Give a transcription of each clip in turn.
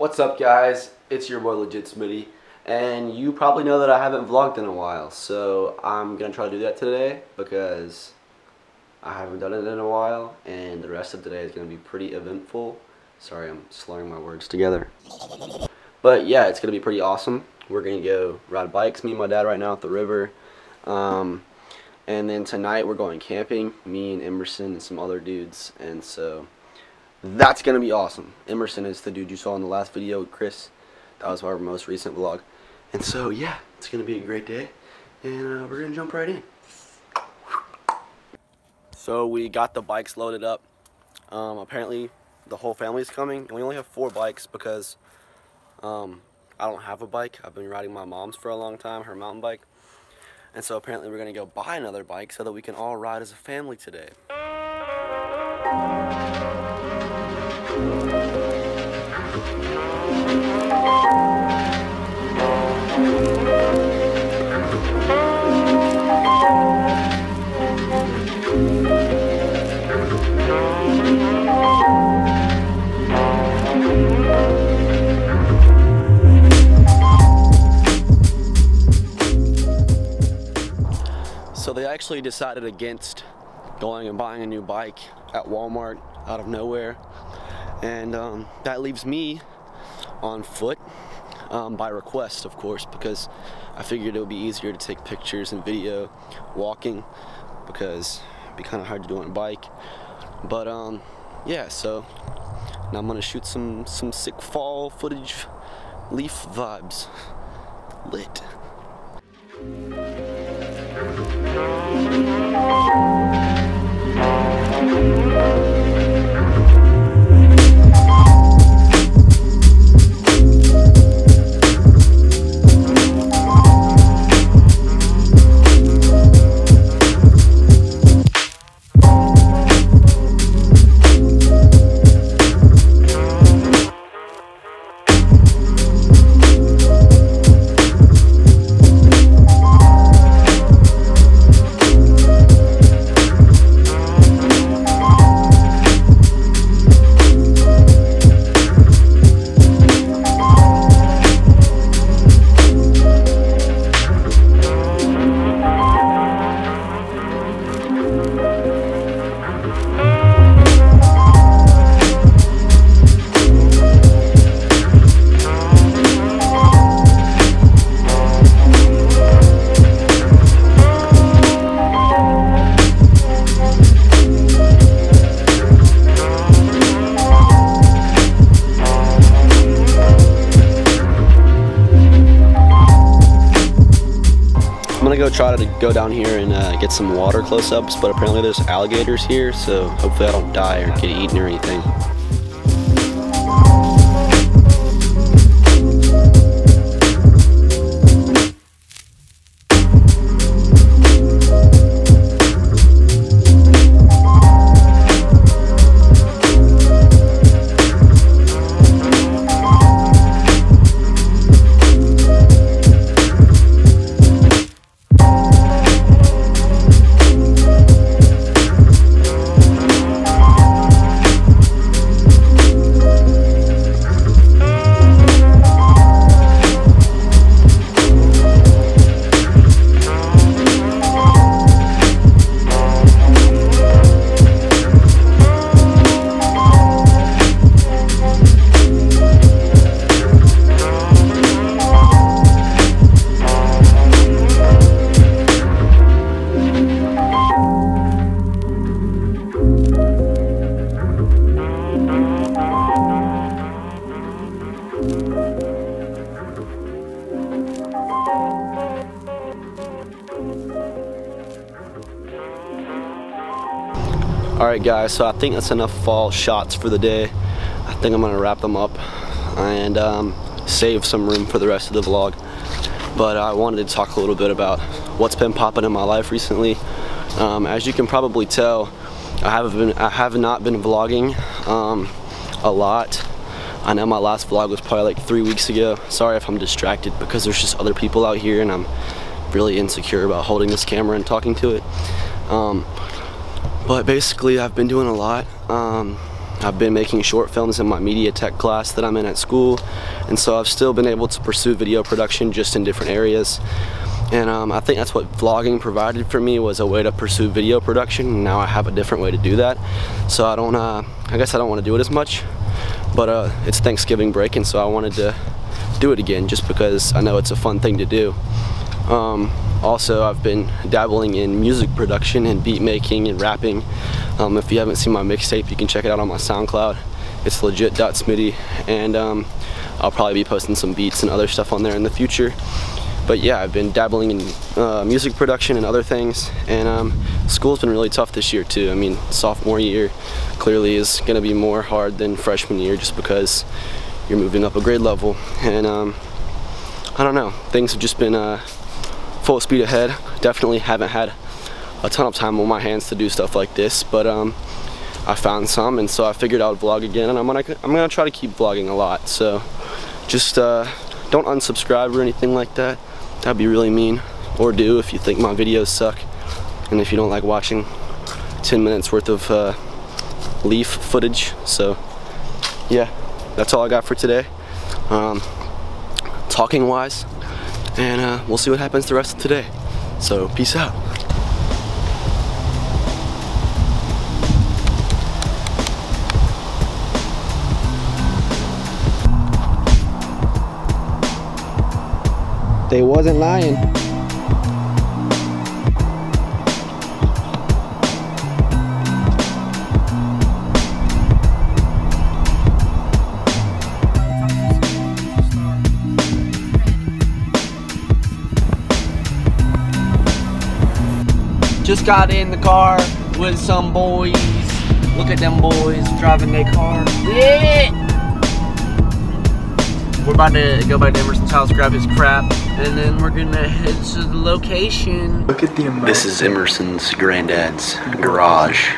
What's up, guys? It's your boy Legit Smitty, and you probably know that I haven't vlogged in a while, so I'm gonna try to do that today because I haven't done it in a while, and the rest of today is gonna be pretty eventful. Sorry, I'm slurring my words together. But yeah, it's gonna be pretty awesome. We're gonna go ride bikes, me and my dad right now at the river. And then tonight we're going camping, me and Emerson and some other dudes, and so that's gonna be awesome. Emerson is the dude you saw in the last video with Chris. That was our most recent vlog. And so yeah, it's gonna be a great day, and we're gonna jump right in. So we got the bikes loaded up. Apparently the whole family's coming, and we only have 4 bikes because I don't have a bike. I've been riding my mom's for a long time, her mountain bike. And so apparently we're gonna go buy another bike so that we can all ride as a family today. So they actually decided against going and buying a new bike at Walmart out of nowhere, and that leaves me on foot by request, of course, because I figured it would be easier to take pictures and video walking because it'd be kind of hard to do on a bike. But yeah, so now I'm gonna shoot some sick fall footage, leaf vibes. Lit. I'm gonna go try to go down here and get some water close-ups, but apparently there's alligators here, so hopefully I don't die or get eaten or anything. Alright guys, so I think that's enough fall shots for the day. I think I'm gonna wrap them up and save some room for the rest of the vlog. But I wanted to talk a little bit about what's been popping in my life recently. As you can probably tell, I have not been vlogging a lot. I know my last vlog was probably like 3 weeks ago. Sorry if I'm distracted because there's just other people out here and I'm really insecure about holding this camera and talking to it. But basically I've been doing a lot. I've been making short films in my media tech class that I'm in at school, and so I've still been able to pursue video production just in different areas. And I think that's what vlogging provided for me, was a way to pursue video production. And now I have a different way to do that. So I guess I don't want to do it as much, but it's Thanksgiving break, and so I wanted to do it again just because I know it's a fun thing to do. Also, I've been dabbling in music production and beat making and rapping. If you haven't seen my mixtape, you can check it out on my SoundCloud. It's legit.smitty, and I'll probably be posting some beats and other stuff on there in the future. But yeah, I've been dabbling in music production and other things, and school's been really tough this year too. I mean, sophomore year clearly is going to be more hard than freshman year just because you're moving up a grade level, and I don't know, things have just been full speed ahead. Definitely haven't had a ton of time on my hands to do stuff like this, but I found some, and so I figured I would vlog again, and I'm gonna try to keep vlogging a lot. So just don't unsubscribe or anything like that. That'd be really mean. Or do if you think my videos suck, and if you don't like watching 10 minutes worth of leaf footage. So yeah, that's all I got for today, talking wise, and we'll see what happens the rest of today. So peace out. They wasn't lying. Just got in the car with some boys. Look at them boys driving their car. Yeah! We're about to go back to Emerson's house, grab his crap, and then we're gonna head to the location. Look at the amount. This is Emerson's granddad's garage.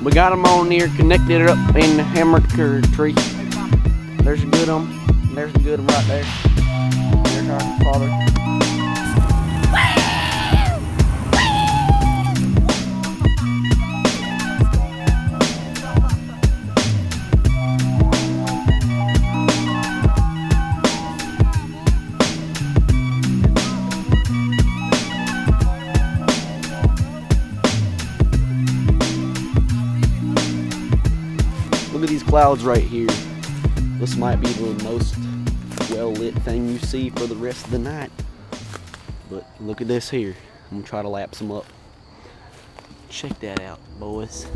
We got them on here, connected it up in the hammer tree. There's a good one. There's a good one right there. There's our father. Look at these clouds right here. This might be the most well-lit thing you see for the rest of the night. But look at this here. I'm gonna try to lapse them up. Check that out, boys.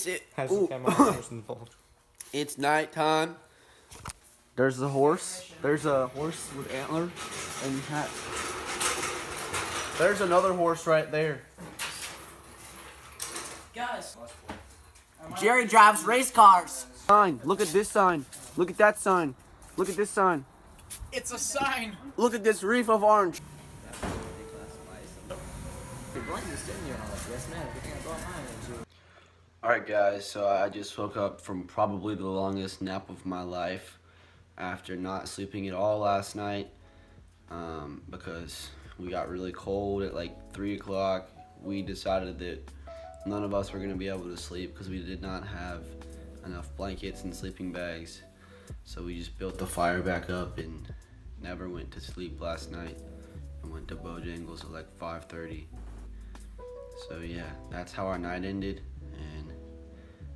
It's It's nighttime. There's the horse. There's a horse with antler and hat. There's another horse right there. Guys, Jerry drives race cars. Sign. Look at this sign. Look at that sign. Look at this sign. It's a sign. Look at this wreath of orange. Alright guys, so I just woke up from probably the longest nap of my life after not sleeping at all last night because we got really cold at like 3 o'clock. We decided that none of us were going to be able to sleep because we did not have enough blankets and sleeping bags. So we just built the fire back up and never went to sleep last night and went to Bojangles at like 5:30. So yeah, that's how our night ended, and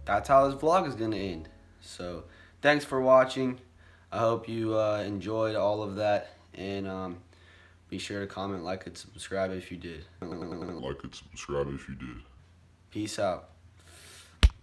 that's how this vlog is gonna end. So thanks for watching. I hope you enjoyed all of that, and be sure to comment, like, and subscribe if you did. Like and subscribe if you did. Peace out.